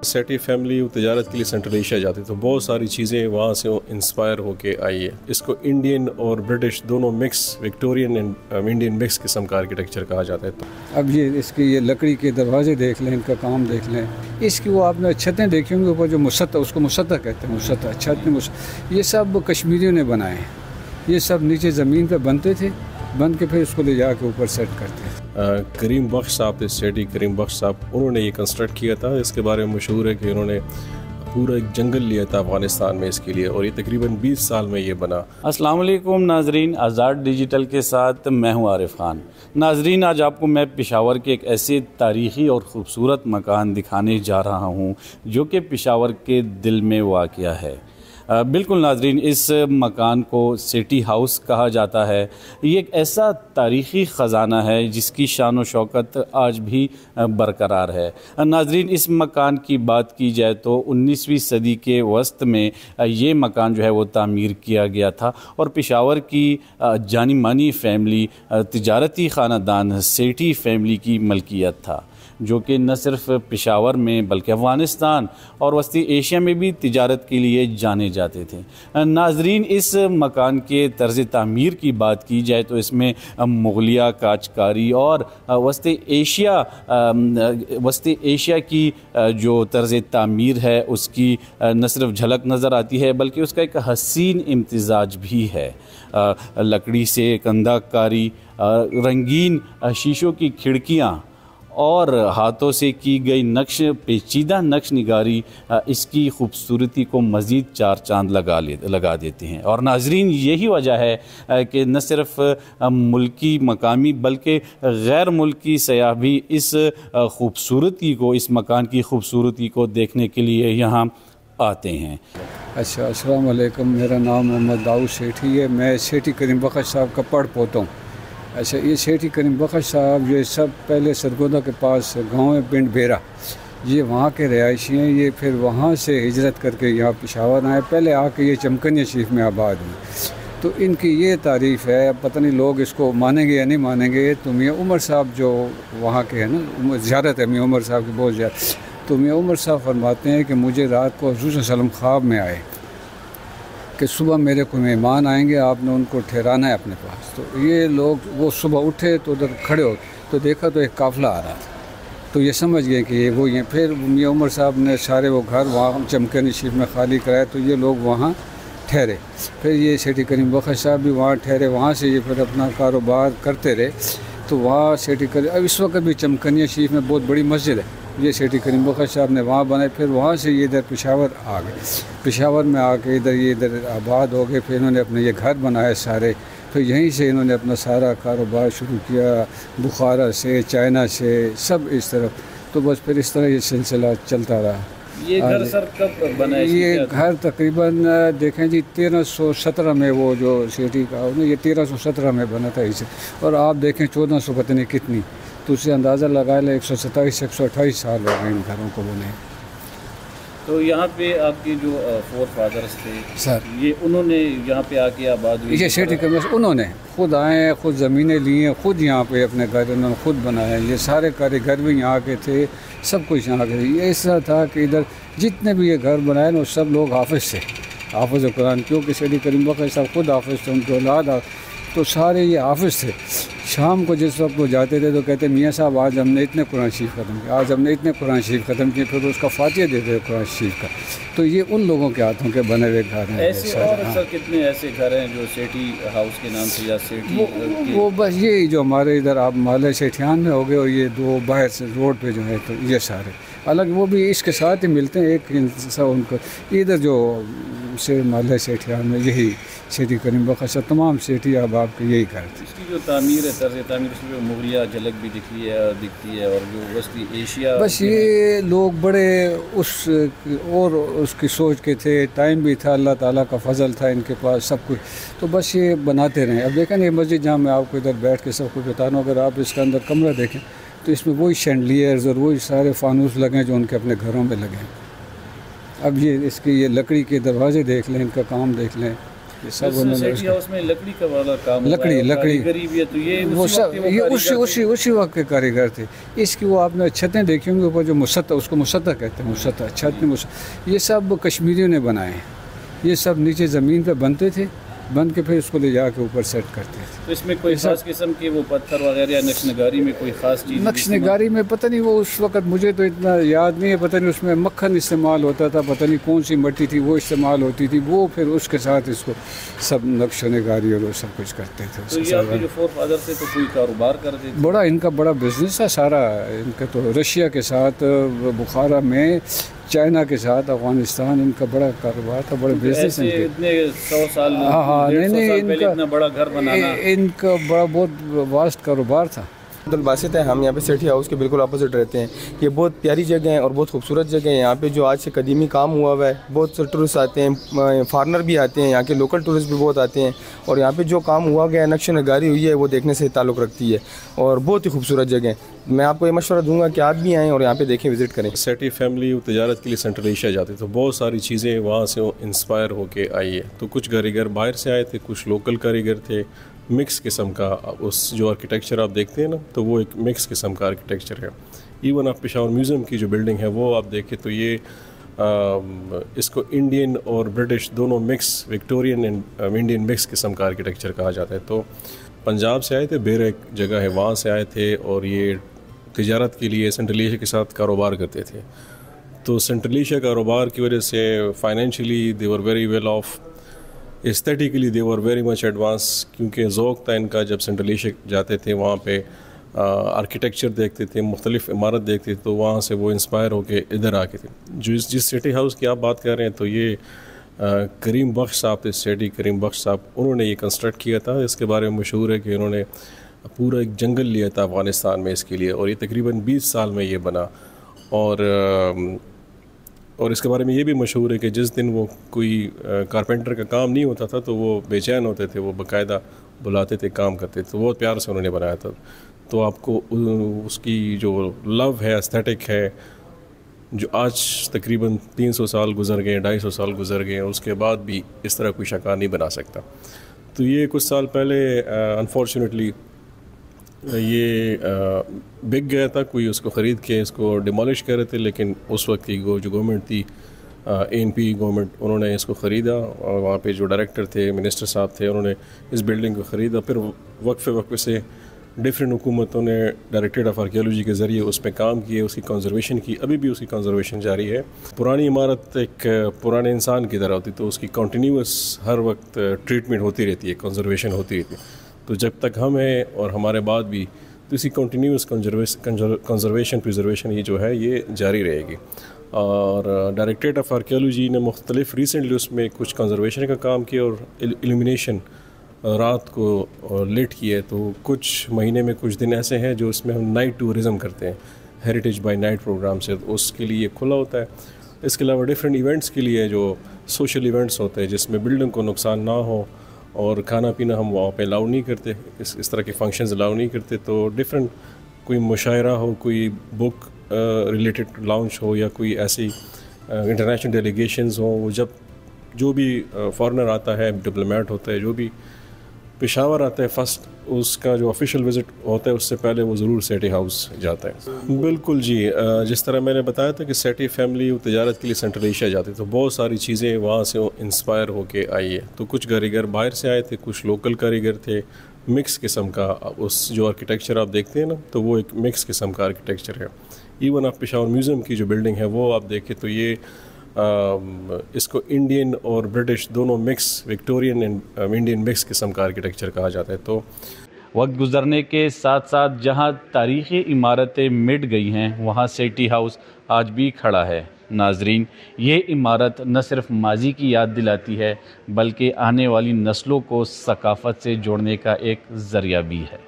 सेठी family तजारत के लिए central Asia जाती तो बहुत सारी चीज़ें वहाँ से इंस्पायर होके आई है। इसको इंडियन और ब्रिटिश दोनों mix, Victorian and Indian mix किस्म का आर्किटेक्चर कहा जाता है। तो अब ये लकड़ी के दरवाजे देख लें, इनका काम देख लें, इसकी वो आपने छतें देखी होंगी ऊपर जो मुसत्ता, उसको मुसत्ता कहते हैं, मुसत्ता छत में ये सब कश्मीरियों ने बनाए हैं। ये सब नीचे ज़मीन पर बनते थे, बन के फिर उसको ले जाके ऊपर सेट करते थे। करीम बख्श साहब थे, सेठी करीम बख्श साहब, उन्होंने ये कंस्ट्रक्ट किया था। इसके बारे में मशहूर है कि उन्होंने पूरा एक जंगल लिया था अफ़गानिस्तान में इसके लिए, और ये तकरीबन 20 साल में ये बना। अस्सलाम वालेकुम नाजरीन, आज़ाद डिजिटल के साथ मैं हूं आरिफ खान। नाजरीन, आज आपको मैं पेशावर के एक ऐसे तारीख़ी और ख़ूबसूरत मकान दिखाने जा रहा हूं जो कि पेशावर के दिल में वाक़या है। बिल्कुल नाजरीन, इस मकान को सेठी हाउस कहा जाता है। ये एक ऐसा तारीख़ी ख़जाना है जिसकी शान व शौकत आज भी बरकरार है। नाजरीन, इस मकान की बात की जाए तो 19वीं सदी के वस्त में ये मकान जो है वो तामीर किया गया था, और पेशावर की जानी मानी फ़ैमिली, तिजारती ख़ानदान सेठी फ़ैमिली की मलकियत था, जो कि न सिर्फ पेशावर में बल्कि अफ़गानिस्तान और वस्ती एशिया में भी तिजारत के लिए जाने जाते थे। नाजरीन, इस मकान के तर्ज़ तामीर की बात की जाए तो इसमें मुग़लिया काचकारी और वस्ती एशिया की जो तर्ज़ तामीर है उसकी न सिर्फ झलक नज़र आती है बल्कि उसका एक हसीन इम्तिज़ाज भी है। लकड़ी से कंधाकारी, रंगीन शीशों की खिड़कियाँ और हाथों से की गई पेचीदा नक्श निगारी इसकी खूबसूरती को मज़ीद चार चांद लगा देते हैं। और नाजरीन, यही वजह है कि न सिर्फ मुल्की मकामी बल्कि गैर मुल्की सयाह भी इस खूबसूरती को, इस मकान की खूबसूरती को देखने के लिए यहाँ आते हैं। अच्छा, अस्सलाम वालेकुम, मेरा नाम मोहम्मद दाऊद सेठी है। मैं सेठी करीम बख्श साहब का पढ़ पोता हूँ। अच्छा, ये सेठी करीम बख्श साहब ये सब पहले सरगोदा के पास गांव है पिंड बेरा, ये वहाँ के रहायशी हैं। ये फिर वहाँ से हिजरत करके यहाँ पेशावर आए, पहले आके ये चमकनिया शरीफ में आबाद हुए। तो इनकी ये तारीफ़ है, अब पता नहीं लोग इसको मानेंगे या नहीं मानेंगे। तो मियाँ उमर साहब जो वहाँ के हैं ना, ज़ियारत है मियाँ उमर साहब की बहुत ज़्यादा। तो मियाँ उमर साहब फरमाते हैं कि मुझे रात को हुज़ूर सल्लल्लाहु अलैहि वसल्लम ख्वाब में आए कि सुबह मेरे को मेहमान आएंगे, आपने उनको ठहराना है अपने पास। तो ये लोग वो सुबह उठे तो उधर खड़े हो तो देखा तो एक काफ़िला आ रहा था, तो ये समझ गए कि ये वो ही हैं। फिर मियाँ उमर साहब ने सारे वो घर वहाँ चमकनी शरीफ में खाली कराए, तो ये लोग वहाँ ठहरे। फिर ये सेठी करीम बख्श साहब भी वहाँ ठहरे, वहाँ से ये फिर अपना कारोबार करते रहे। तो वहाँ सेठी करीम, अब इस वक्त भी चमकनिया शरीफ में बहुत बड़ी मस्जिद है, ये सेठी करीम बख्श साहब ने वहाँ बनाए। फिर वहाँ से ये इधर पेशावर आ गए, पेशावर में आके इधर आबाद हो गए। फिर इन्होंने अपने ये घर बनाए सारे, फिर यहीं से इन्होंने अपना सारा कारोबार शुरू किया, बुखारा से, चाइना से, सब इस तरफ। तो बस फिर इस तरह ये सिलसिला चलता रहा। ये घर सर कब बना? ये घर तकरीबन देखें जी 1317 में, वो जो सेठी का ये 1317 में बना था इसे, और आप देखें 1400 पता नहीं कितनी, तो उससे अंदाज़ा लगा ले 127-128 साल हो गए इन घरों को बने। तो यहाँ पे आपके जो फोर फादर्स थे सर, ये उन्होंने यहाँ पे आके आबाद हुई? ये सेठी करीम उन्होंने खुद आए, खुद ज़मीनें ली हैं, खुद यहाँ पे अपने घर उन्होंने खुद बनाए। ये सारे कारीगर भी यहाँ के थे, सब कुछ यहाँ के। ये ऐसा था कि इधर जितने भी ये घर बनाए ना सब लोग हाफिज़ थे, हाफिज़ कुरान, क्योंकि सेठी करीम बख्श साहब खुद हाफिज़ थे, उनके औलाद तो सारे ये हाफिज़ थे। शाम को जिस वक्त वो जाते थे तो कहते मियाँ साहब आज हमने इतने कुरान शरीफ ख़त्म किए, आज हमने इतने कुरान शरीफ ख़त्म किए, फिर उसका फातिहा देते थे कुरान शरीफ का। तो ये उन लोगों के हाथों के बने हुए घर हैं। ऐसे और सर कितने ऐसे घर हैं जो सेठी हाउस के नाम से या सेठी वो बस यही जो हमारे इधर आप माले सेठियान में हो गए, और ये दो बाहर से रोड पे जो है, तो ये सारे अलग, वो भी इसके साथ ही मिलते हैं। एक इंसान उनको इधर जो से माले सेठियान में यही सेठी करीम बख्श तमाम सेठी अब आपके यही घर थे। इसकी जो तामीर है, तर्ज़ तामीर, उसमें मुग़लिया झलक भी दिखती है, और जो वस्ती एशिया, बस ये लोग बड़े और उसकी सोच के थे। टाइम भी था, अल्लाह ताला का फजल था इनके पास सब कुछ, तो बस ये बनाते रहे। अब देखें ये मस्जिद जहाँ मैं आपको इधर बैठ के सब कुछ बताना, अगर आप इसके अंदर कमरा देखें तो इसमें वही शैंडलियर्स और वही सारे फानूस लगे जो उनके अपने घरों में लगे। अब ये इसकी ये लकड़ी के दरवाजे देख लें, इनका काम देख लें, ये सब उन्होंने उसमें लकड़ी का वाला काम लकड़ी भी है, तो ये वो सब ये उसी वक्त के कारीगर थे। इसकी वो आपने छतें देखी होंगी ऊपर जो मुसत्ता, उसको मुसत्ता कहते हैं, मुसत्ता छत में ये सब कश्मीरियों ने बनाए हैं। ये सब नीचे ज़मीन पे बनते थे, बन के फिर उसको ले जाके ऊपर सेट करते थे। तो इसमें कोई खास किस्म के वो पत्थर वगैरह या नक्शनगारी में कोई खास चीज़? नक्शनगारी में पता नहीं, वो उस वक्त मुझे तो इतना याद नहीं है, पता नहीं उसमें मक्खन इस्तेमाल होता था, पता नहीं कौन सी मिट्टी थी वो इस्तेमाल होती थी, वो फिर उसके साथ इसको सब नक्शनगारी और वो सब कुछ करते थे। तो ये आपके जो फोरफादर से तो कोई कारोबार करते थे? बड़ा इनका बड़ा बिजनेस है सारा इनका, तो रशिया के साथ, बुखारा में, चाइना के साथ, अफगानिस्तान, इनका बड़ा कारोबार था, बड़े बिजनेस है। इतने 100 साल, हाँ नहीं इतना बड़ा घर बनाना, इनका बड़ा बहुत वास्ट कारोबार था। अब्दुल बासित है, हम यहाँ पे सेठी हाउस के बिल्कुल अपोजिट रहते हैं। ये बहुत प्यारी जगह है और बहुत खूबसूरत जगह है। यहाँ पे जो आज से कदीमी काम हुआ हुआ है, बहुत से टूरिस्ट आते हैं, फॉरनर भी आते हैं, यहाँ के लोकल टूरिस्ट भी बहुत आते हैं। और यहाँ पे जो काम हुआ गया है, नक्श नगारी हुई है, वो देखने से ताल्लुक़ रखती है और बहुत ही खूबसूरत जगह है। मैं आपको ये मशवरा दूंगा कि आप भी आएँ और यहाँ पे देखें, विज़िट करें। सेठी फैमिली तजारत के लिए सेंट्रल एशिया जाती तो बहुत सारी चीज़ें वहाँ से इंस्पायर होके आई है। तो कुछ कारीगर बाहर से आए थे, कुछ लोकल कारीगर थे, मिक्स किस्म का उस जो आर्किटेक्चर आप देखते हैं ना, तो वो एक मिक्स किस्म का आर्किटेक्चर है। इवन आप पेशावर म्यूज़ियम की जो बिल्डिंग है वो आप देखें तो ये इसको इंडियन और ब्रिटिश दोनों mix, Victorian and Indian mix किस्म का आर्किटेक्चर कहा जाता है। तो पंजाब से आए थे, बेर एक जगह है वहाँ से आए थे और ये तिजारत के लिए सेंट्रल एशिया के साथ कारोबार करते थे। तो सेंट्रल एशिया कारोबार की वजह से financially they were very well of, aesthetically they were very much advance, क्योंकि ज़ौक़ था इनका। जब सेंट्रल एशिया जाते थे वहाँ पे आर्किटेक्चर देखते थे, मुख्तलिफ़ इमारत देखते थे, तो वहाँ से वो इंस्पायर होके इधर आके थे। जिस सिटी हाउस की आप बात कर रहे हैं, तो ये करीम बख्श साहब थे, सेठी करीम बख्श साहब, उन्होंने ये कंस्ट्रक्ट किया था। इसके बारे में मशहूर है कि उन्होंने पूरा एक जंगल लिया था अफ़गानिस्तान में इसके लिए, और ये तकरीबन 20 साल में ये बना। और इसके बारे में ये भी मशहूर है कि जिस दिन वो कोई कारपेंटर का काम नहीं होता था तो वो बेचैन होते थे, वो बाकायदा बुलाते थे, काम करते थे। तो बहुत प्यार से उन्होंने बनाया था। तो आपको उसकी जो लव है, एस्थेटिक है, जो आज तकरीबन 300 साल गुजर गए, 250 साल गुजर गए, उसके बाद भी इस तरह कोई शकार नहीं बना सकता। तो ये कुछ साल पहले अनफॉर्चुनेटली ये बिक गया था, कोई उसको ख़रीद के इसको डिमोलिश कर रहे थे, लेकिन उस वक्त की जो गवर्नमेंट थी, ANP गवर्नमेंट, उन्होंने इसको ख़रीदा और वहाँ पे जो डायरेक्टर थे, मिनिस्टर साहब थे, उन्होंने इस बिल्डिंग को ख़रीदा। फिर वक्फे से डिफरेंट हुकूमतों ने डायरेक्टरेट ऑफ आर्कियोलॉजी के ज़रिए उस पर काम किए, उसकी कंजर्वेशन की, अभी भी उसकी कंजर्वेशन जारी है। पुरानी इमारत एक पुराने इंसान की तरह होती, तो उसकी कंटिन्यूस हर वक्त ट्रीटमेंट होती रहती है, कंजर्वेशन होती रहती है। तो जब तक हम हैं और हमारे बाद भी, तो इसी कंटिन्यूस कंजर्वेशन प्रिजर्वेशन ये जो है ये जारी रहेगी। और डायरेक्टरेट ऑफ आर्कियोलॉजी ने मुख्तलिफ रिसेंटली उसमें कुछ कंजर्वेशन का काम किया और इल्यूमिनेशन रात को लेट की है। तो कुछ महीने में कुछ दिन ऐसे हैं जो इसमें हम नाइट टूरिज़म करते हैं, हेरिटेज बाय नाइट प्रोग्राम से, तो उसके लिए खुला होता है। इसके अलावा डिफरेंट इवेंट्स के लिए जो सोशल इवेंट्स होते हैं जिसमें बिल्डिंग को नुकसान ना हो और खाना पीना हम वहाँ पे अलाउ नहीं करते, इस तरह के फंक्शंस अलाउ नहीं करते। तो डिफरेंट कोई मुशायरा हो, कोई बुक रिलेटेड लॉन्च हो, या कोई ऐसी इंटरनेशनल डेलीगेशंस हो, वो जब जो भी फॉरेनर आता है, डिप्लोमेट होता है, जो भी पेशावर आता है, फर्स्ट उसका जो ऑफिशियल विज़िट होता है उससे पहले वो ज़रूर सेठी हाउस जाता है। बिल्कुल जी, जिस तरह मैंने बताया था कि सेठी फैमिली तजारत के लिए सेंट्रल एशिया जाती, तो बहुत सारी चीज़ें वहाँ से इंस्पायर होके आई है। तो कुछ कारीगर बाहर से आए थे, कुछ लोकल कारीगर थे, मिक्स किस्म का उस जो आर्किटेक्चर आप देखते हैं ना, तो वो एक मिक्स किस्म का आर्किटेक्चर है। इवन आप पेशावर म्यूज़ियम की जो बिल्डिंग है वो आप देखें तो ये इसको इंडियन और ब्रिटिश दोनों mix, Victorian and Indian mix किस्म का आर्किटेक्चर कहा जाता है। तो वक्त गुजरने के साथ साथ जहां तारीख़ी इमारतें मिट गई हैं, वहां सेठी हाउस आज भी खड़ा है। नाजरीन, ये इमारत न सिर्फ माजी की याद दिलाती है बल्कि आने वाली नस्लों को सकाफ़त से जोड़ने का एक ज़रिया भी है।